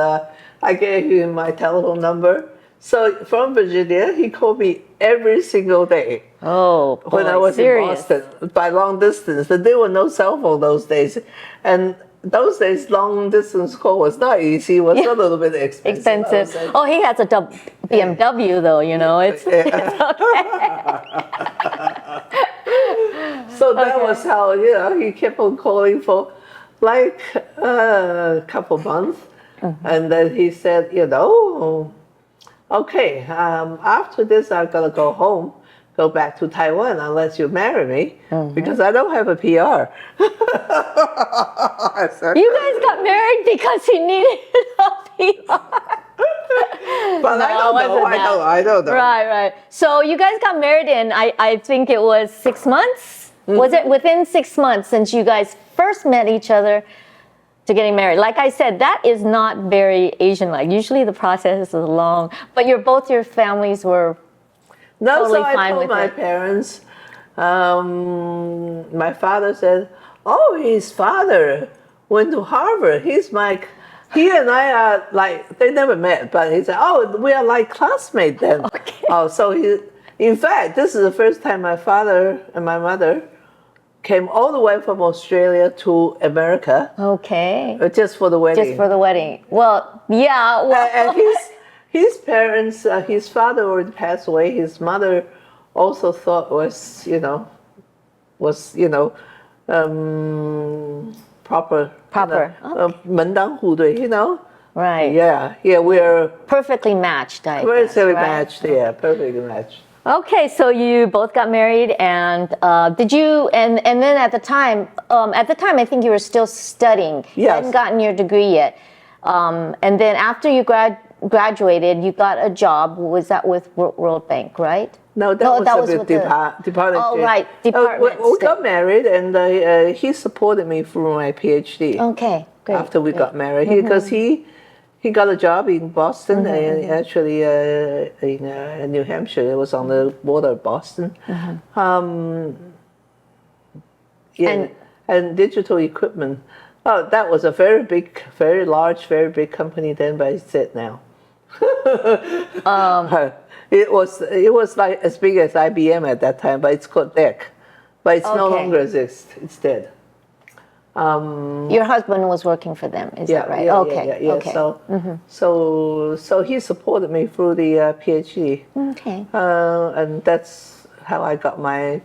A: I gave him my telephone number. So from Virginia, he called me every single day.
B: Oh, boy,
A: when I was
B: serious.
A: in Boston, by long distance. There were no cell phone those days, and those days long distance call was not easy. It was a little bit expensive.
B: Oh, he has a BMW though. It's okay.
A: So that was how he kept on calling for like a couple months, and then he said, okay, after this I'm gonna go home, go back to Taiwan unless you marry me, because I don't have a PR.
B: You guys got married because he needed a PR.
A: But no, I don't know.
B: Right. So you guys got married in, I think it was 6 months? Was it within 6 months since you guys first met each other to getting married? Like I said, that is not very Asian-like. Usually the process is long, but both your families were totally fine with it.
A: I told my parents, my father said, oh, his father went to Harvard. He and I are like, they never met, but he said, oh, we are like classmates then.
B: Okay.
A: Oh, so in fact, this is the first time my father and my mother came all the way from Australia to America.
B: Okay.
A: Just for the wedding.
B: Just for the wedding. Well, yeah.
A: And his parents, his father already passed away. His mother also thought was proper.
B: Proper.
A: 门当户对,
B: Right.
A: Yeah, we're
B: perfectly matched, I guess,
A: perfectly
B: right?
A: matched. Yeah, perfectly matched.
B: Okay, so you both got married, and did you? And then at the time, I think you were still studying.
A: Yes.
B: You hadn't gotten your degree yet. And then after you graduated, you got a job. Was that with World Bank, right?
A: No, that was with Department.
B: Oh, right, Department.
A: We got married, and he supported me through my PhD.
B: Okay, great.
A: After we got married, because he got a job in Boston, and actually in New Hampshire. It was on the border of Boston. And digital equipment. Oh, that was a very big, very large, very big company then, but it's dead now. It was like as big as IBM at that time, but it's called Dept. But it's no longer exists. It's dead.
B: Your husband was working for them, is that right?
A: Yeah. Okay. So he supported me through the PhD.
B: Okay.
A: And that's how I got my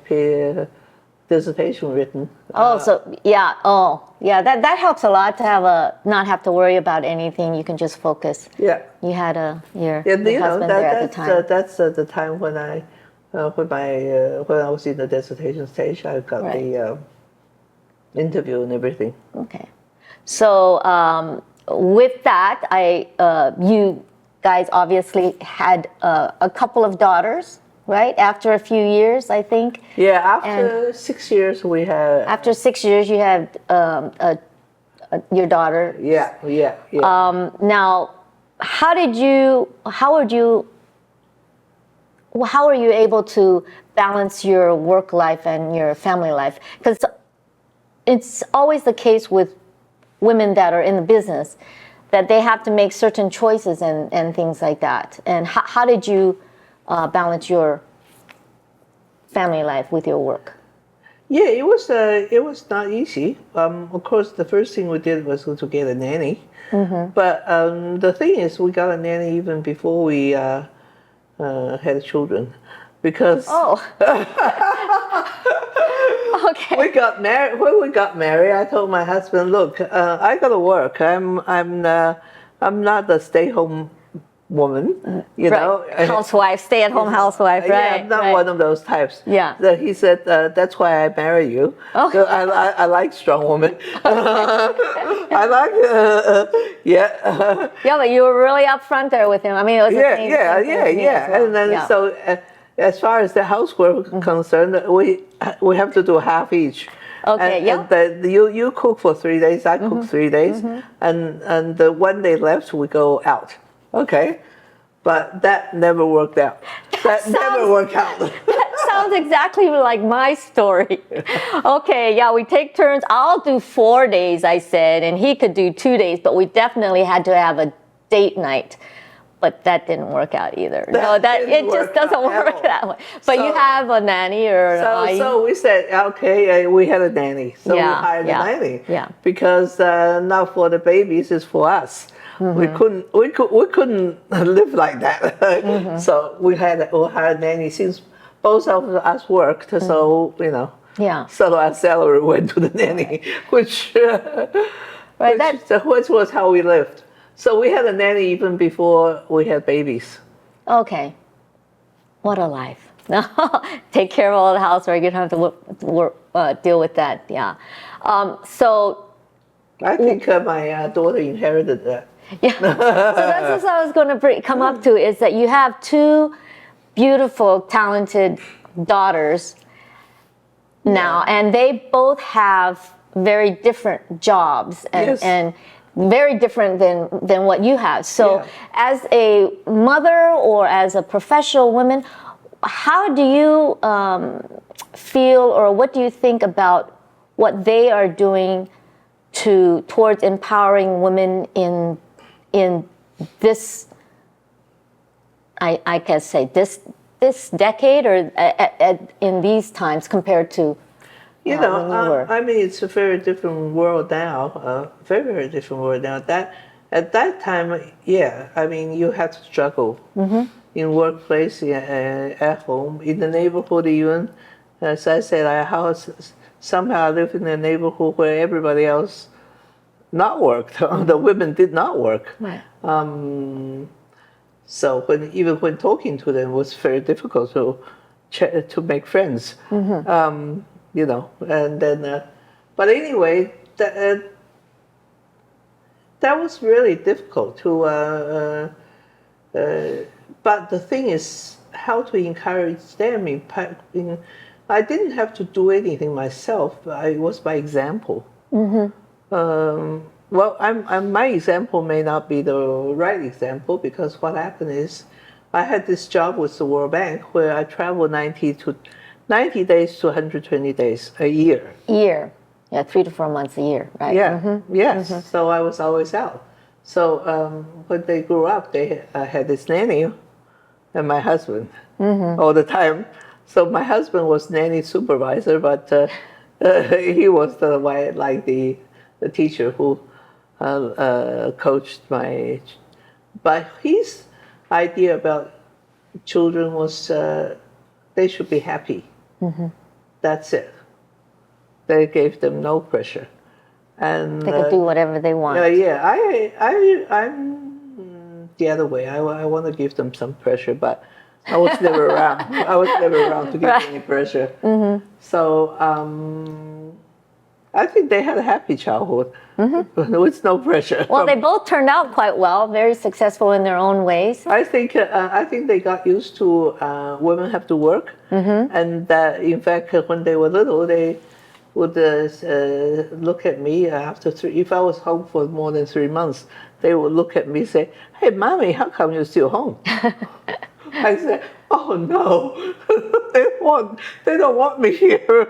A: dissertation written.
B: That helps a lot to not have to worry about anything. You can just focus.
A: Yeah.
B: You had your husband there at the time.
A: That's the time when I was in the dissertation stage. I got the interview and everything.
B: Okay. So with that, you guys obviously had a couple of daughters, right? After a few years, I think.
A: Yeah, after 6 years we had.
B: After 6 years, you had your daughter.
A: Yeah.
B: Now, how are you able to balance your work life and your family life? Because it's always the case with women that are in the business that they have to make certain choices and things like that. And how did you balance your family life with your work?
A: Yeah, it was not easy. Of course, the first thing we did was to get a nanny. But the thing is, we got a nanny even before we had children, because
B: Okay.
A: we got married. When we got married, I told my husband, "Look, I gotta work. I'm not a stay-home woman, you know.
B: Housewife, stay-at-home housewife, right?
A: Yeah, not
B: right.
A: one of those types.
B: Yeah.
A: That he said, that's why I marry you.
B: Oh.
A: So I like strong women. I like, yeah.
B: Yeah, but you were really upfront there with him. I mean, it was the same thing with me as well.
A: And then
B: Yeah.
A: so as far as the housework concerned, we have to do half each.
B: Okay,
A: and you cook for 3 days, I cook 3 days, and the 1 day left we go out. Okay, but that never worked out. That never worked out.
B: That sounds exactly like my story. Okay, yeah, we take turns. I'll do 4 days, I said, and he could do 2 days, but we definitely had to have a date night. But that didn't work out either. It just doesn't work that way. But you have a nanny or
A: so we said, okay, we had a nanny. So we hired a nanny.
B: Yeah.
A: Because not for the babies, it's for us. We couldn't live like that. So we hired a nanny since both of us worked. So you know.
B: Yeah.
A: So our salary went to the nanny, which was how we lived. So we had a nanny even before we had babies.
B: Okay. What a life. Take care of all the housework. You don't have to deal with that. Yeah. So
A: I think my daughter inherited that.
B: Yeah. So that's what I was going to come up to, is that you have two beautiful, talented daughters now, and they both have very different jobs and very different than what you have. So as a mother or as a professional woman, how do you feel, or what do you think about what they are doing towards empowering women in this, I can say, this decade, or in these times compared to
A: when you were? I mean, it's a very different world now. Very different world now. At that time, I mean, you had to struggle in workplace, at home, in the neighborhood even. As I said, somehow I lived in a neighborhood where everybody else not worked. The women did not work.
B: Right.
A: So when talking to them, it was very difficult to make friends. And then, but anyway, that was really difficult to. But the thing is, how to encourage them. I didn't have to do anything myself. It was by example. Well, my example may not be the right example, because what happened is, I had this job with the World Bank where I traveled 90 days to 120 days a year.
B: Yeah, 3 to 4 months a year, right?
A: Yeah, yes. So I was always out. So when they grew up, they had this nanny and my husband all the time. So my husband was nanny supervisor, but he was the teacher who coached my. But his idea about children was they should be happy. That's it. They gave them no pressure, and
B: they could do whatever they want.
A: I'm the other way. I want to give them some pressure, but I was never around. I was never around to give any pressure. So I think they had a happy childhood with no pressure.
B: Well, they both turned out quite well, very successful in their own ways.
A: I think they got used to women have to work, and in fact, when they were little, they would look at me after if I was home for more than 3 months, they would look at me and say, "Hey, mommy, how come you're still home?" I said, "Oh no, they don't want me here."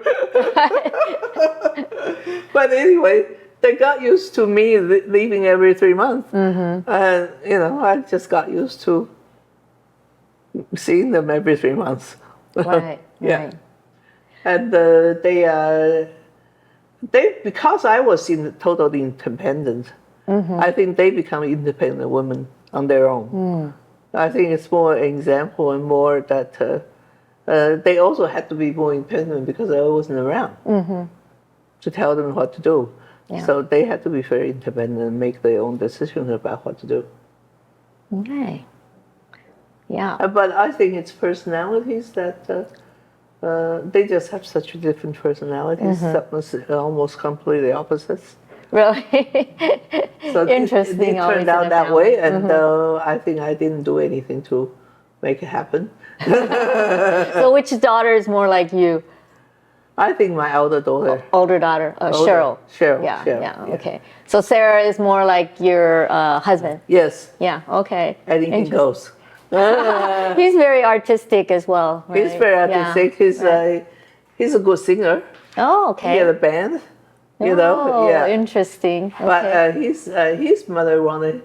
A: But anyway, they got used to me leaving every 3 months, and I just got used to seeing them every 3 months.
B: Right.
A: Yeah. Right. And they because I was totally independent, I think they become independent women on their own. I think it's more an example, and more that they also had to be more independent because I wasn't around to tell them what to do. Yeah. So they had to be very independent and make their own decisions about what to do.
B: Okay. Yeah.
A: But I think it's personalities that they just have such different personalities, almost completely opposites.
B: Really
A: So
B: interesting.
A: it
B: always
A: turned
B: in
A: out
B: a
A: that
B: family.
A: way, and I think I didn't do anything to make it happen.
B: So which daughter is more like you?
A: I think my elder daughter.
B: Older daughter, Cheryl.
A: Cheryl.
B: Yeah,
A: Cheryl,
B: yeah, okay. So Sarah is more like your husband.
A: Yes.
B: Yeah, okay.
A: Anything goes.
B: He's very artistic as well, right?
A: He's very artistic.
B: Yeah,
A: He's a good singer.
B: Oh, okay.
A: He had a band.
B: Oh,
A: Yeah.
B: interesting. Okay.
A: But his mother wanted,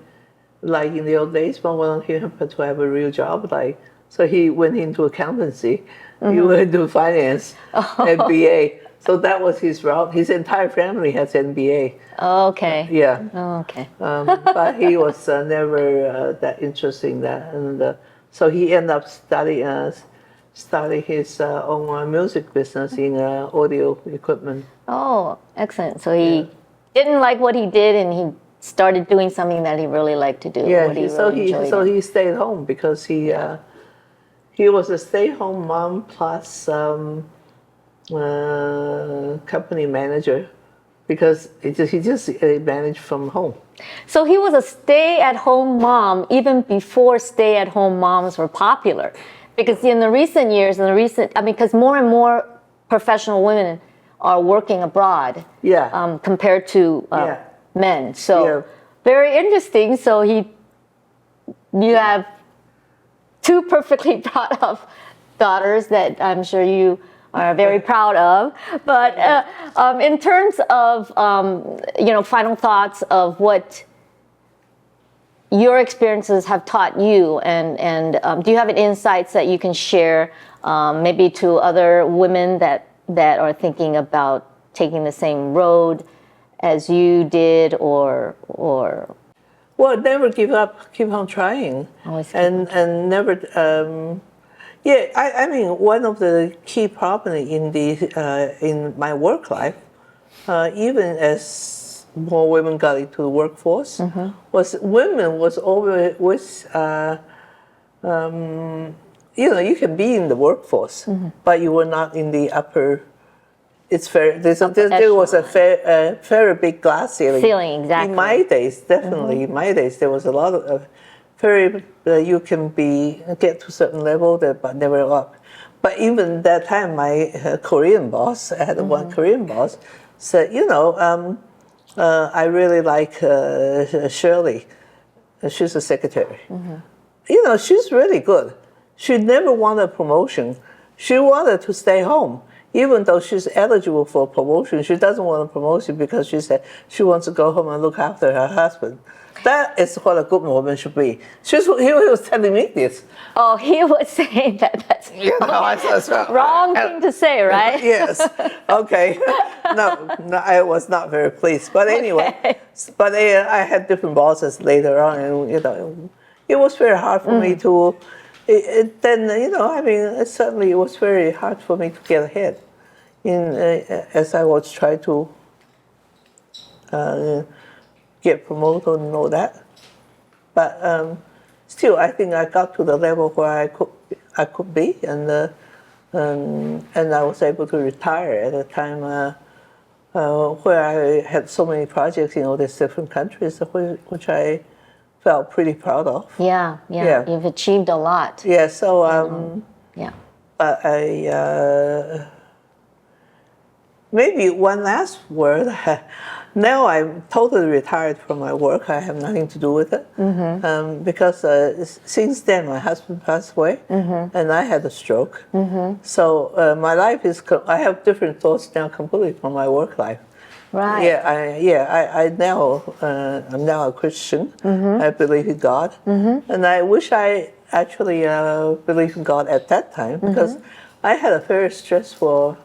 A: like in the old days, wanted him to have a real job. So he went into accountancy. He went to finance, MBA. So that was his route. His entire family has MBA.
B: Okay.
A: Yeah.
B: Okay.
A: But he was never that interested in that, and so he ended up starting his own music business in audio equipment.
B: Oh, excellent. So he didn't like what he did, and he started doing something that he really liked to do.
A: Yeah.
B: What he
A: So
B: really enjoyed.
A: he stayed home because he was a stay-home mom plus company manager because he just managed from home.
B: So he was a stay-at-home mom even before stay-at-home moms were popular, because in the recent years, because more and more professional women are working abroad, compared to men. So very interesting. So you have two perfectly brought up daughters that I'm sure you are very proud of. But in terms of final thoughts of what your experiences have taught you, and do you have any insights that you can share, maybe to other women that are thinking about taking the same road as you did, or
A: Well, never give up. Keep on trying.
B: Always
A: and never. I mean, one of the key problems in my work life, even as more women got into the workforce, was women was always. You can be in the workforce, but you were not in the upper. It's fair. There was a very big glass ceiling.
B: Exactly.
A: In my days, definitely. In my days, there was a lot of you can get to a certain level, but never up. But even that time, my Korean boss, I had one Korean boss, said, I really like Shirley. She's a secretary. She's really good. She never wanted a promotion. She wanted to stay home. Even though she's eligible for a promotion, she doesn't want a promotion because she said she wants to go home and look after her husband. That is what a good woman should be. He was telling me this.
B: Oh, he was saying that. That's wrong thing to say, right?
A: Yes. Okay. No, I was not very pleased. But anyway, but I had different bosses later on, and it was very hard for me to. Certainly it was very hard for me to get ahead as I was trying to get promoted and all that. But still, I think I got to the level where I could be, and I was able to retire at a time where I had so many projects in all these different countries, which I felt pretty proud of.
B: Yeah. You've achieved a lot.
A: Yeah, so, but maybe one last word. Now I'm totally retired from my work. I have nothing to do with it. Because since then my husband passed away and I had a stroke. So my life I have different thoughts now completely from my work life.
B: Right.
A: I'm now a Christian. I believe in God, and I wish I actually believed in God at that time because I had a very stressful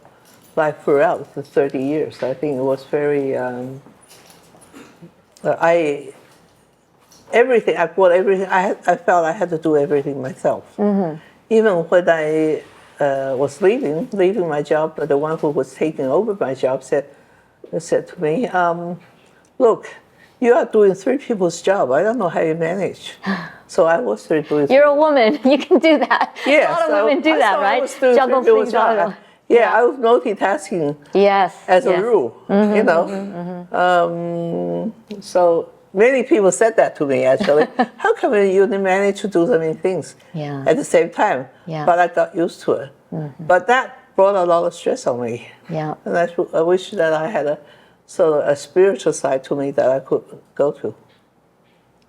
A: life throughout the 30 years. I think it was very. I felt I had to do everything myself. Even when I was leaving my job, the one who was taking over my job said to me, look, you are doing 3 people's job. I don't know how you manage. So I was doing.
B: You're a woman. You can do that.
A: Yes,
B: a lot of women do that, right?
A: Juggle things. Yeah, I was multitasking.
B: Yes.
A: As a rule, you know. So many people said that to me actually. How come you manage to do so many things at the same time?
B: Yeah.
A: But I got used to it. But that brought a lot of stress on me.
B: Yeah.
A: And I wish that I had a sort of a spiritual side to me that I could go to.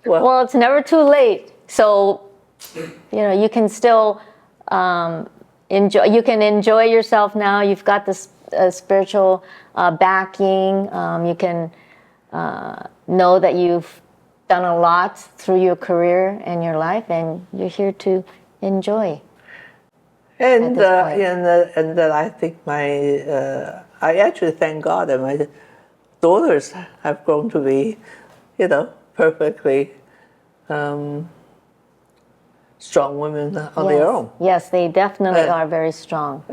B: Well, it's never too late. So, you know, you can still enjoy. You can enjoy yourself now. You've got this spiritual backing. You can know that you've done a lot through your career and your life, and you're here to enjoy.
A: And that I think I actually thank God that my daughters have grown to be, you know, perfectly strong women on their own.
B: Yes, they definitely are very strong.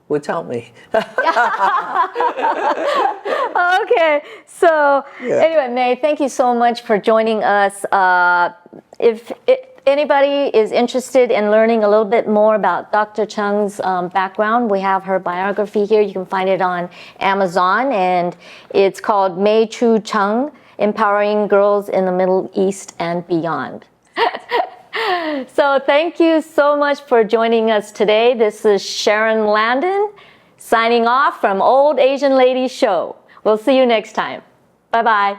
A: Without me.
B: Okay, so anyway, Mae, thank you so much for joining us. If anybody is interested in learning a little bit more about Dr. Chang's background, we have her biography here. You can find it on Amazon, and it's called Mae Chu Chang, Empowering Girls in the Middle East and Beyond. So thank you so much for joining us today. This is Sharon Landon signing off from Old Asian Lady Show. We'll see you next time. Bye-bye.